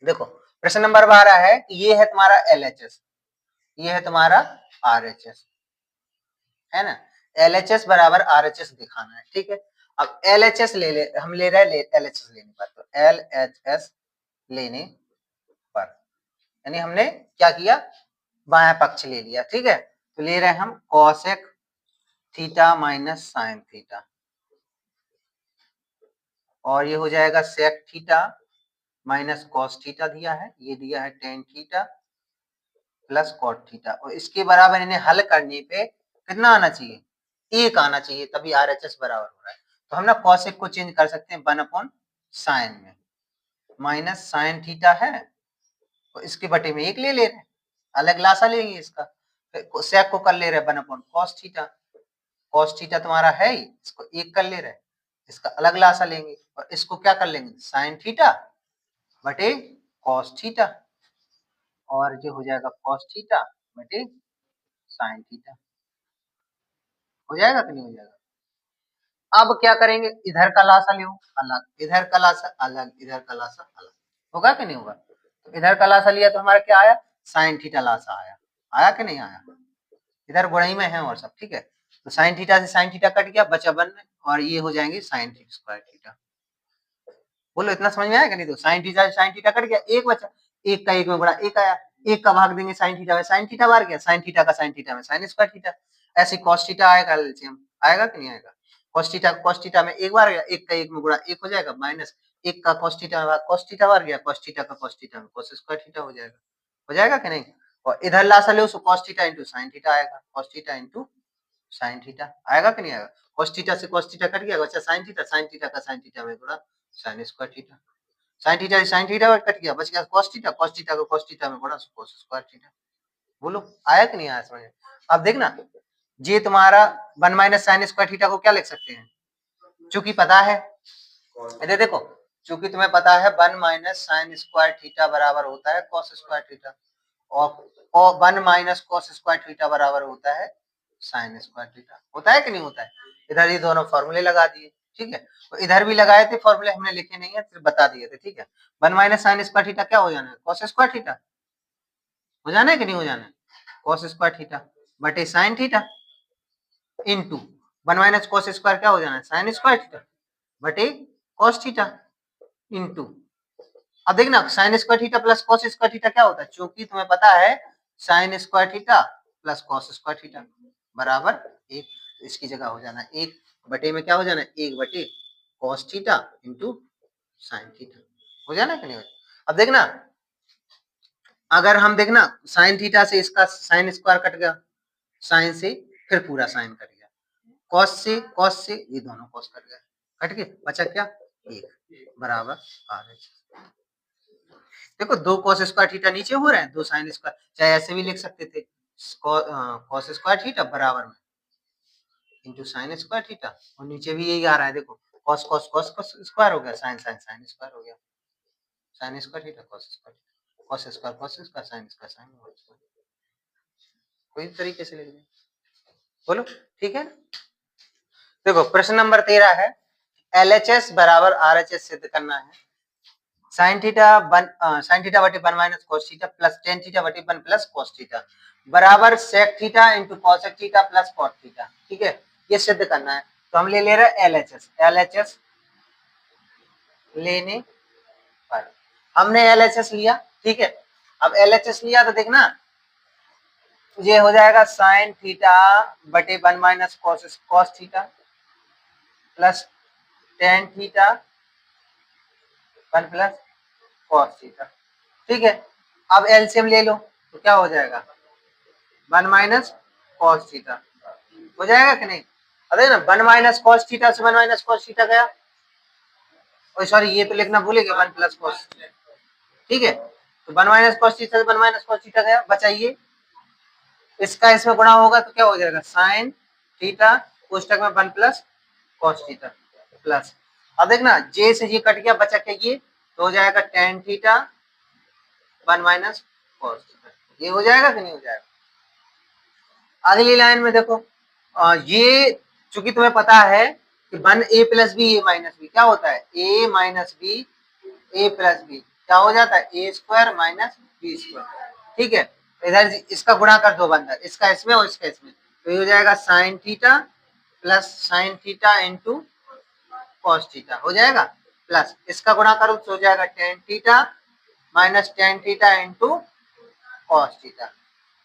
देखो प्रश्न नंबर 12 है कि ये है तुम्हारा LHS, ये है तुम्हारा RHS, है ना। LHS बराबर RHS दिखाना है, ठीक है। अब LHS हम ले रहे हैं LHS लेने पर, तो LHS लेने पर यानी हमने क्या किया, बायां पक्ष ले लिया, ठीक है। तो ले रहे हैं हम cosec theta minus sine theta, और ये हो जाएगा sec theta minus cos theta दिया है, ये दिया है tan theta plus cot theta, और इसके बराबर इन्हें हल करने पे कितना आना चाहिए, 1 आना चाहिए, तभी RHS बराबर हो रहा है। तो हम ना cosec को चेंज कर सकते हैं 1/sin में, माइनस साइन थीटा है तो इसके बटे में 1 ले रहे हैं, अलग लासा लेंगे इसका, sec को कर ले रहे हैं 1/cos थीटा, cos थीटा तुम्हारा है ही, इसको 1 कर ले रहे हैं, इसका अलग लासा लेंगे, और इसको क्या कर लेंगे साइन थीटा बटे cos थीटा, और जो हो जाएगा cos थीटा बटे साइन थीटा, हो जाएगा कि नहीं हो जाएगा। अब क्या करेंगे, इधर का लासा लो अलग, इधर का लासा अलग, इधर का लासा अलग, होगा कि नहीं होगा। तो इधर का लासा लिया तो हमारा क्या आया, साइन थीटा लासा आया, आया कि नहीं आया, इधर गुणाई में है और सब, ठीक है। तो साइन थीटा से साइन थीटा कट गया, बचा 1 और ये हो जाएंगे साइन थीटा स्क्वायर थीटा। बोलो इतना समझ में आया कि नहीं। तो साइन थीटा से साइन थीटा कट गया, एक बचा, एक का एक में गुणा एक आया, एक का भाग देंगे साइन थीटा में, साइन थीटा बार गया, साइन थीटा का साइन थीटा में साइन स्क्वायर थीटा, ऐसे cos थीटा आएगा एलसीएम, आएगा कि नहीं आएगा। cos थीटा में एक बार गया, एक का एक में गुणा एक हो जाएगा, माइनस एक का cos थीटा में cos थीटा बार गया, cos थीटा का cos थीटा में cos स्क्वायर थीटा हो जाएगा कि नहीं। और इधर लासा ले उसको cos theta into sine theta आएगा, cos theta into sine theta आएगा कि नहीं आएगा। cos थीटा से cos थीटा कट गया, बचा साइन थीटा, साइन थीटा का साइन थीटा में गुणा sign square theta, sine theta से साइन थीटा कट गया, बच गया cos थीटा, cos थीटा को cos थीटा में गुणा cos स्क्वायर थीटा। बोलो आया कि नहीं आया समझ। अब देखना ये तुम्हारा 1 माइनस साइन स्क्वायर थीटा को क्या लिख सकते हैं, चूंकि पता है, इधर देखो, चूंकि तुम्हें पता है 1 माइनस साइन स्क्वायर थीटा बराबर होता है cos स्क्वायर थीटा, और 1 माइनस cos स्क्वायर थीटा बराबर होता है साइन स्क्वायर थीटा, होता है कि नहीं होता है। इधर ये दोनों फॉर्मूले लगा दिए, ठीक है। तो इधर भी लगाए थे फॉर्मूले, हमने लिखे नहीं है, सिर्फ बता दिए थे, ठीक है। 1 माइनस साइन स्क्वायर थीटा क्या हो जाना है, cos स्क्वायर थीटा, हो जाना है कि नहीं हो जाना है, cos स्क्वायर थीटा बटे sine theta into 1 minus cos square क्या हो जाना है, साइन स्क्वायर थीटा बटे cos थीटा इंटू, अब देखना sign square theta plus cos square theta क्या होता है, क्योंकि तुम्हें पता है sign square theta plus cos square theta बराबर 1, इसकी जगह हो जाना 1 बटे में क्या हो जाना 1 बटे cos theta into sine theta, हो जाना कि नहीं हो जाना। अब देखना अगर हम देखना साइन थीटा से इसका साइन स्क्वायर कट गया, साइन से फिर पूरा साइन कट गया, cos से ये दोनों cos कट गया, कट के बचा क्या 1 बराबर RHS। देखो 2 cos स्क्वायर थीटा नीचे हो रहे हैं, 2 साइन स्क्वायर, चाहे ऐसे भी लिख सकते थे cos स्क्वायर थीटा बराबर में इंटू साइन स्क्वायर थीटा, और नीचे भी यही आ रहा है, देखो cos cos cos cos square हो गया, साइन साइन साइन स्क्वायर हो गया, sign square theta cos square theta, cos square cos square sine square sine square, कोई तरीके से लिख दें, बोलो ठीक है। देखो प्रश्न नंबर 13 है, LHS बराबर RHS सिद्ध करना है, साइन थीटा बटे 1 minus cos theta plus tan theta बटे 1 प्लस cos थीटा बराबर sec theta into cosec theta plus cot theta, ठीक है, ये सिद्ध करना है। तो हम ले रहे हैं LHS लेने पर, हमने LHS लिया, ठीक है। अब LHS लिया तो देखना ये हो जाएगा साइन थीटा बटे 1 minus cos theta plus tan theta 1 plus cos theta, ठीक है। अब एलसीएम ले लो तो क्या हो जाएगा 1 माइनस cos थीटा, हो जाएगा कि नहीं। अरे ना 1 माइनस cos थीटा से 1 माइनस cos थीटा गया, और सॉरी ये तो लिखना भूल गया 1 प्लस cos, ठीक है। तो 1 माइनस cos थीटा से 1 माइनस cos थीटा गया, बचाइए इसका इसमें गुणा होगा तो क्या हो जाएगा साइन थीटा कोष्टक में 1 प्लस cos थीटा प्लस, अब देखना जे से ये कट गया, बचा क्या ये, तो हो जाएगा tan theta 1 minus cos theta, ये हो जाएगा कि नहीं हो जाएगा। अगली लाइन में देखो ये चूंकि तुम्हें पता है कि 1 a plus B A minus B क्या होता है, a minus B A plus B क्या हो जाता है, A square minus B square. ठीक है, इधर इसका गुणा कर दो बंदा, इसका इसमें और इसका इसमें, तो ये हो जाएगा sine theta plus sine theta into cos theta हो जाएगा, प्लस इसका गुणा करो तो हो जाएगा tan theta minus tan theta into cos theta,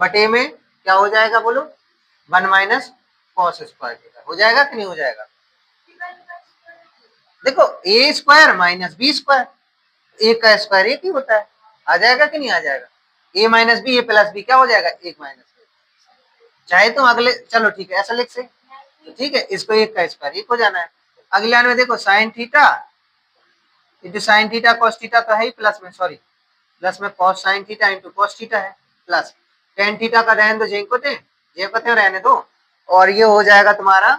बटे में क्या हो जाएगा बोलो, 1 माइनस कॉस स्क्वायर थीटा हो जाएगा कि नहीं हो जाएगा। देखो ए स्क्वायर माइनस बी स्क्वायर, ए का स्क्वायर एक ही होता है, आ जाएगा कि नहीं आ जाएगा, ए minus B, A plus B क्या हो जाएगा, एक माइनस, चाहे तो अगले, चलो ठीक है ऐसा लिख से, तो ठीक है इसको एक का स्क्वायर एक हो जाना है। अगले लाइन में देखो sign theta into sine theta cos theta तो है ही, प्लस में सॉरी प्लस में cos sine theta into cos theta है, प्लस टेन थीटा का रहने दो, जे को रहने दो, और ये हो जाएगा तुम्हारा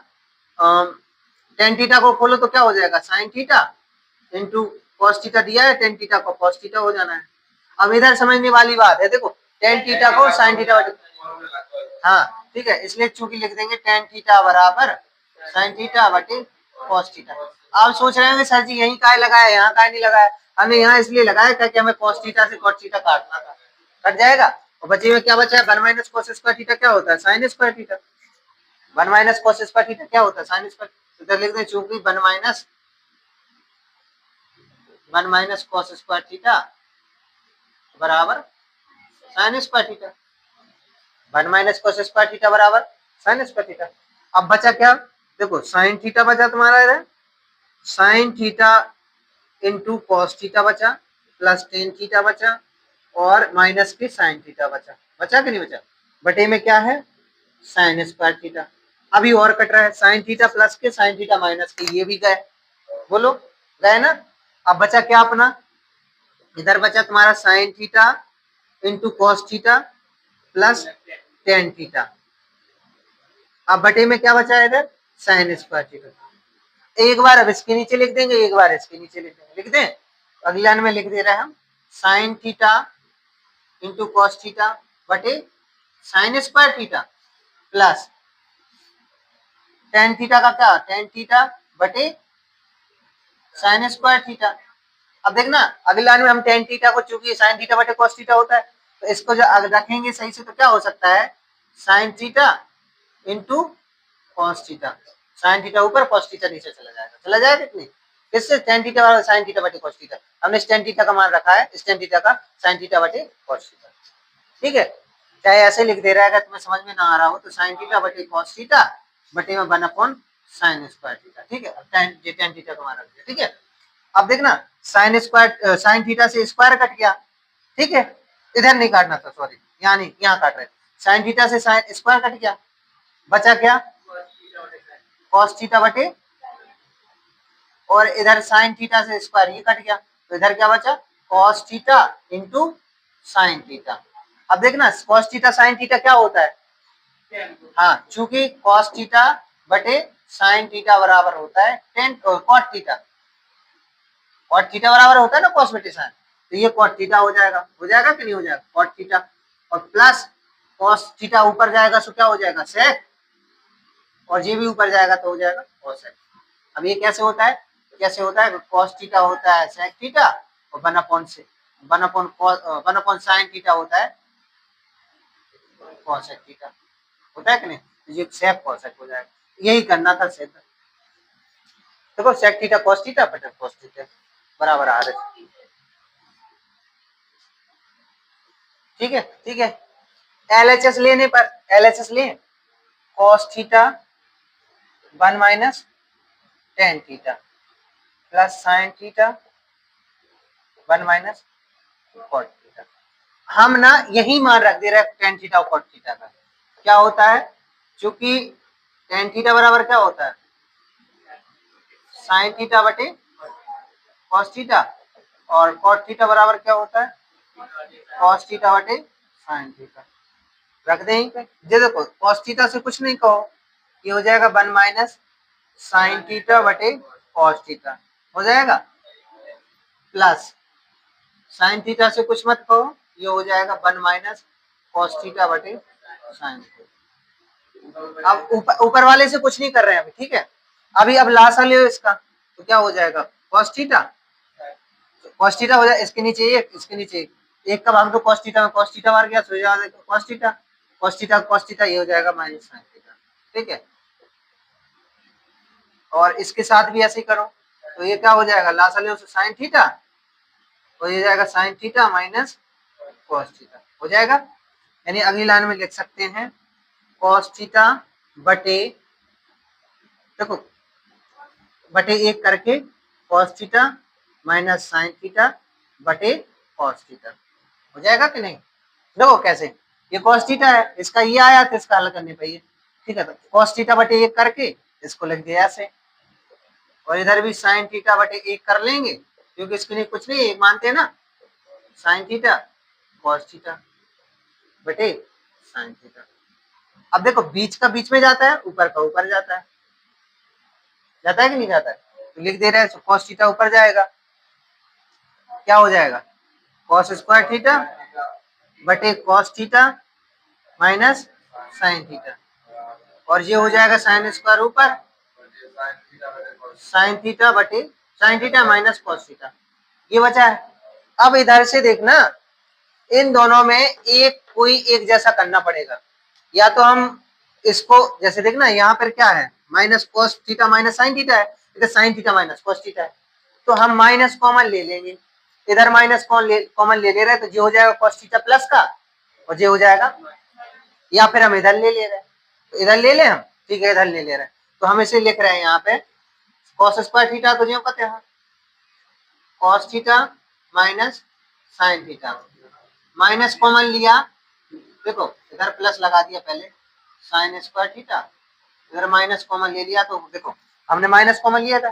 टेन थीटा को खोलो तो क्या हो जाएगा, sign theta into cos theta दिया है, टेन थीटा को कॉस थीटा हो जाना है। अब इधर समझने वाली बात है, देखो टेन थीटा को साइन थीटा, हाँ ठीक है, इसलिए चूंकि लिख देंगे टेन थीटा बराबर साइन थीटा बटे कॉस थीटा। आप सोच रहे होंगे सर जी यहीं काय लगाया, यहाँ काय नहीं लगाया, हमने यहाँ इसलिए लगाया ताकि हमें कॉस थीटा से कॉस थीटा काटना था, कट जाएगा, और बचे में क्या बचा है, 1 माइनस कॉस स्क्वायर थीटा क्या होता है, sign square theta, 1 minus cos square theta क्या होता है, साइन स्क्वायर, इधर लिख दें चूंकि 1 माइनस कॉस स्क्वायर थीटा बराबर sign square theta, 1 minus cos square theta बराबर साइन स्क्वायर थीटा। अब बचा क्या, देखो साइन थीटा बचा तुम्हारा इधर, sign theta into cos theta बचा, प्लस टेन थीटा बचा, और माइनस की साइन थीटा बचा, बचा कि नहीं बचा, बटे में क्या है साइन स्क्वायर थीटा। अभी और कट रहा है, साइन थीटा प्लस के साइन थीटा माइनस के, ये भी गए, बोलो गए ना। अब बचा क्या अपना, इधर बचा तुम्हारा sign theta into cos theta plus tan theta, अब बटे में क्या बचा है इधर, साइन स्क्वायर थीटा। एक बार अब इसके नीचे लिख देंगे, एक बार इसके नीचे लिख देंगे, लिख दें, अगली लाइन में लिख दे रहे हैं हम sine theta into cos theta बटे sine square theta plus tan theta का क्या, टेन थीटा बटे साइन स्क्वायर थीटा। अब देखना अगली लाइन में हम टेन थीटा को, चूंकि साइन थीटा बटे कॉस थीटा होता है, तो इसको जो रखेंगे सही से तो क्या हो सकता है, sign theta into cos theta, sine theta ऊपर कॉस थीटा नीचे चला जाएगा कितनी, किससे, टेन थीटा बराबर साइन थीटा बटे कॉस थीटा, हमने टेन थीटा का मान रखा है, इस टेन थीटा का साइन थीटा बटे कॉस थीटा। ठीक है, चाहे ऐसे लिख दे रहा है, अगर तुम्हें समझ में ना आ रहा हो तो साइन थीटा बटे कॉस थीटा बटे में 1 अपॉन साइन स्क्वायर थीटा। ठीक है, टेन थीटा का मान रख दिया। ठीक है, अब देखना साइन स्क्वायर, साइन थीटा से स्क्वायर कट गया, ठीक है, इधर नहीं काटना था, सॉरी यहाँ नहीं, यहाँ काट रहे, साइन थीटा से साइन स्क्वायर कट गया, बचा क्या, कॉस थीटा बटे, और इधर साइन थीटा से स्क्वायर ये कट गया, तो इधर क्या बचा, cos theta into sine theta. अब देखना कॉस थीटा साइन थीटा क्या होता है, हाँ चूंकि कॉस थीटा बटे साइन थीटा बराबर होता है tan cot theta, cot theta बराबर होता है ना कॉस बटे साइन, तो ये कॉट थीटा हो जाएगा कि नहीं हो जाएगा, कॉट थीटा, और प्लस कॉस थीटा ऊपर जाएगा तो क्या हो जाएगा सेक, और ये भी ऊपर जाएगा तो हो जाएगा कॉसेक। अब ये कैसे होता है, कॉस थीटा होता है सेक थीटा, और 1 अपॉन साइन थीटा होता है कॉसेक थीटा, होता है कि नहीं, तो ये सेक कॉसेक हो जाएगा, यही करना था सेक। देखो सेक थीटा कॉस थीटा बटे कॉस थीटा बराबर आ रहा है। ठीक है, ठीक है, एलएचएस लेने पर, एलएचएस लें, cos theta 1 minus tan theta plus sine theta 1 minus cot theta. हम ना यही मान रख दे रहे हैं टेन थीटा और कॉट थीटा का, क्या होता है, क्योंकि टेन थीटा बराबर क्या होता है, साइन थीटा बटे कॉस थीटा, और कॉट थीटा बराबर क्या होता है, कॉस थीटा बटे साइन थीटा। रख दें यहीं पे, ये देखो कॉस थीटा से कुछ नहीं कहो, ये हो जाएगा 1 माइनस साइन थीटा बटे कॉस थीटा हो जाएगा, प्लस साइन थीटा से कुछ मत कहो, ये हो जाएगा 1 माइनस कॉस थीटा बटे साइन थीटा। अब ऊपर वाले से कुछ नहीं कर रहे हैं अभी, ठीक है, अभी अब लासा ले इसका, तो क्या हो जाएगा कॉस थीटा cos थीटा हो जाए, इसके नीचे एक, इसके नीचे एक, एक का भाग दो cos थीटा में, cos थीटा बार गया तो हो जाएगा cos theta, cos theta cos theta, ये हो जाएगा माइनस sin थीटा। ठीक है, और इसके साथ भी ऐसे ही करो, तो ये क्या हो जाएगा, लासा ले sin थीटा, तो ये जाएगा sin theta minus cos theta हो जाएगा। यानी अगली लाइन में लिख सकते हैं cos थीटा बटे, देखो बटे एक करके cos theta minus sin theta बटे cos थीटा हो जाएगा कि नहीं। देखो कैसे, ये cos थीटा है, इसका ये आया तो इसका हल करने पे ये, ठीक है, तो cos थीटा बटे एक करके इसको लिख दिया ऐसे, और इधर भी sin थीटा बटे एक कर लेंगे, क्योंकि इसके लिए कुछ नहीं एक मानते हैं ना, sin थीटा cos थीटा बटे sin थीटा। अब देखो बीच का बीच में जाता है, ऊपर का ऊपर जाता है, जाता है कि नहीं जाता है, तो लिख दे रहे हैं cos थीटा ऊपर जाएगा, क्या हो जाएगा cos स्क्वायर थीटा बटे cos theta minus sin theta, और ये हो जाएगा sin स्क्वायर ऊपर sin थीटा बटे sin theta minus cos theta, ये बचा है। अब इधर से देखना, इन दोनों में एक कोई एक जैसा करना पड़ेगा, या तो हम इसको जैसे देखना यहाँ पर क्या है minus cos theta minus sin theta है, इधर sin theta minus cos theta है, तो हम माइनस कॉमन ले लेंगे, इधर माइनस कॉमन ले रहे हैं, तो ये हो जाएगा cos थीटा प्लस का, और ये हो जाएगा, या फिर हम इधर ले रहे हैं, तो इधर ले लें हम, ठीक है इधर ले रहे हैं, तो हम इसे लिख रहे हैं यहाँ पे cos स्क्वायर थीटा, तो जो कहते हैं cos theta minus sin theta, minus common लिया, देखो इधर प्लस लगा दिया पहले sin स्क्वायर थीटा, इधर माइनस कॉमन ले लिया, तो देखो हमने माइनस कॉमन लिया था,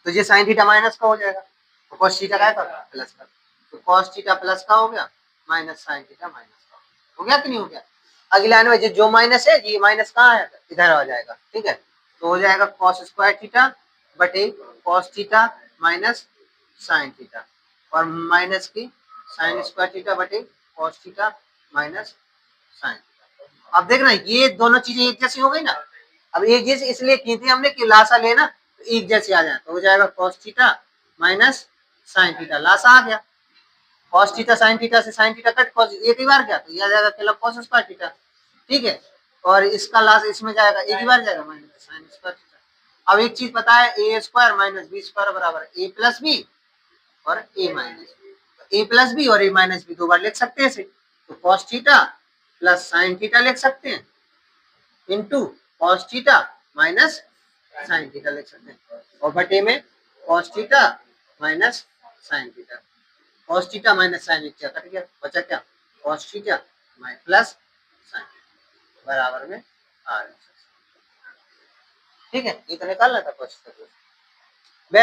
तो ये sin थीटा माइनस का हो जाएगा, तो cos थीटा का प्लस का, तो cos थीटा प्लस का हो गया माइनस sin थीटा माइनस का हो गया कि नहीं हो गया। अगली लाइन में जो माइनस है ये माइनस कहाँ है, इधर आ जाएगा, ठीक है, तो हो जाएगा cos स्क्वायर थीटा बटे cos theta minus sin theta, और माइनस की sin स्क्वायर थीटा बटे cos theta minus sin theta. अब देखना ये दोनों चीजें एक जैसी हो गई ना, अब एक जैसी इसलिए की थी हमने कि लासा लेना तो एक जैसे आ जाए, तो हो जाएगा cos theta minus sin theta, लासा आ गया, cos थीटा sin थीटा से sin थीटा कट cos एक ही बार गया, तो ये आ जाएगा केवल cos स्क्वायर थीटा, ठीक है, और इसका लास इसमें जाएगा एक ही बार जाएगा माइनस sin स्क्वायर थीटा। अब एक चीज पता है A square minus B square बराबर ए प्लस बी और ए minus B, A plus B और ए माइनस बी दो बार लिख सकते हैं इसे, तो cos theta plus sin theta लिख सकते हैं into cos theta minus sin theta लिख सकते हैं, और बटे में cos theta minus sin theta, cos theta minus sin theta cut गया, बचा क्या cos थीटा प्लस sin बराबर में r, ठीक है, ये तो निकालना था cos थीटा।